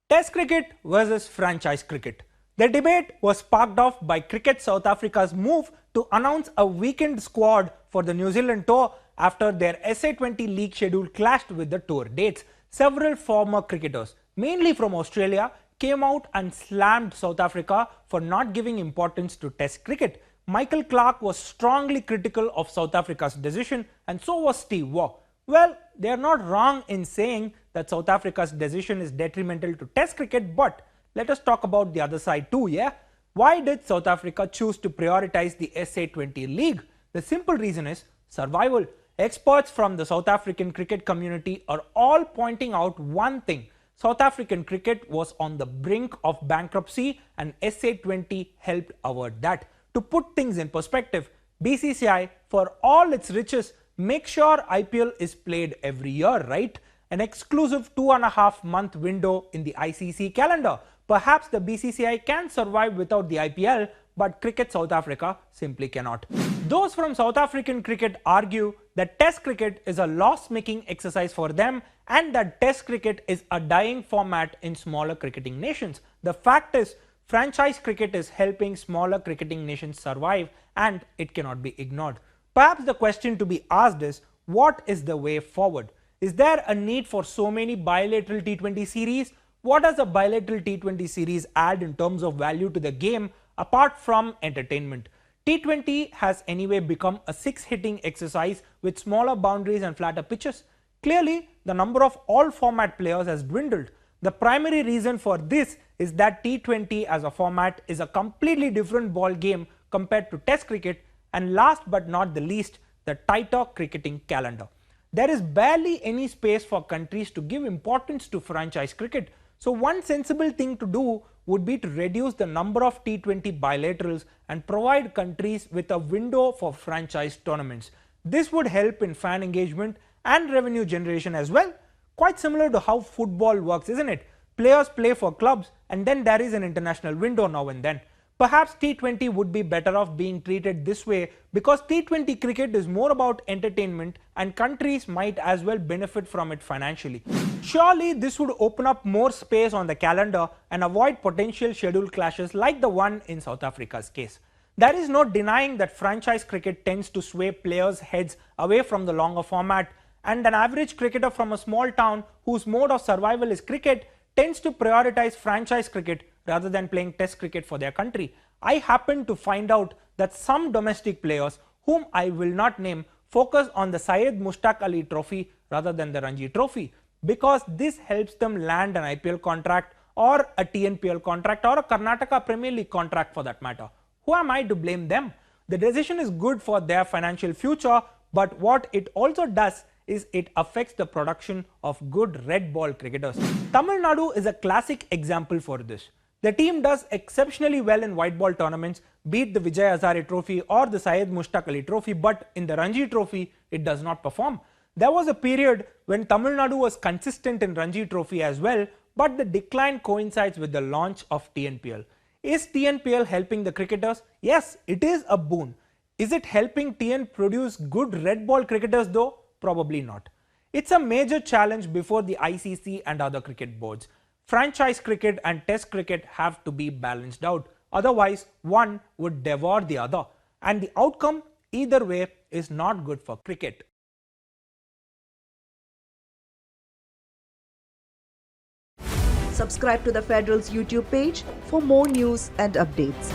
Test cricket versus franchise cricket. The debate was sparked off by Cricket South Africa's move to announce a weekend squad for the New Zealand tour after their SA20 league schedule clashed with the tour dates. Several former cricketers, mainly from Australia, came out and slammed South Africa for not giving importance to Test cricket. Michael Clarke was strongly critical of South Africa's decision, and so was Steve Waugh. Well, they are not wrong in saying that South Africa's decision is detrimental to Test cricket, but let us talk about the other side too, yeah? Why did South Africa choose to prioritize the SA20 league? The simple reason is survival. Experts from the South African cricket community are all pointing out one thing. South African cricket was on the brink of bankruptcy and SA20 helped avert that. To put things in perspective, BCCI, for all its riches, make sure IPL is played every year, right? An exclusive 2.5-month window in the ICC calendar. Perhaps the BCCI can survive without the IPL, but Cricket South Africa simply cannot. Those from South African cricket argue that Test cricket is a loss-making exercise for them and that Test cricket is a dying format in smaller cricketing nations. The fact is, franchise cricket is helping smaller cricketing nations survive and it cannot be ignored. Perhaps the question to be asked is, what is the way forward? Is there a need for so many bilateral T20 series? What does a bilateral T20 series add in terms of value to the game apart from entertainment? T20 has anyway become a six-hitting exercise with smaller boundaries and flatter pitches. Clearly, the number of all-format players has dwindled. The primary reason for this is that T20 as a format is a completely different ball game compared to Test cricket, and last but not the least, the tighter cricketing calendar. There is barely any space for countries to give importance to franchise cricket. So one sensible thing to do would be to reduce the number of T20 bilaterals and provide countries with a window for franchise tournaments. This would help in fan engagement and revenue generation as well. Quite similar to how football works, isn't it? Players play for clubs and then there is an international window now and then. Perhaps T20 would be better off being treated this way because T20 cricket is more about entertainment and countries might as well benefit from it financially. Surely this would open up more space on the calendar and avoid potential schedule clashes like the one in South Africa's case. There is no denying that franchise cricket tends to sway players' heads away from the longer format, and an average cricketer from a small town whose mode of survival is cricket tends to prioritize franchise cricket rather than playing Test cricket for their country. I happen to find out that some domestic players, whom I will not name, focus on the Syed Mushtaq Ali Trophy rather than the Ranji Trophy because this helps them land an IPL contract or a TNPL contract or a Karnataka Premier League contract for that matter. Who am I to blame them? The decision is good for their financial future, but what it also does is it affects the production of good red ball cricketers. Tamil Nadu is a classic example for this. The team does exceptionally well in white ball tournaments, beat the Vijay Hazare Trophy or the Syed Mushtaq Ali Trophy, but in the Ranji Trophy, it does not perform. There was a period when Tamil Nadu was consistent in Ranji Trophy as well, but the decline coincides with the launch of TNPL. Is TNPL helping the cricketers? Yes, it is a boon. Is it helping TN produce good red ball cricketers though? Probably not. It's a major challenge before the ICC and other cricket boards. Franchise cricket and Test cricket have to be balanced out. Otherwise, one would devour the other. And the outcome, either way, is not good for cricket. Subscribe to the Federal's YouTube page for more news and updates.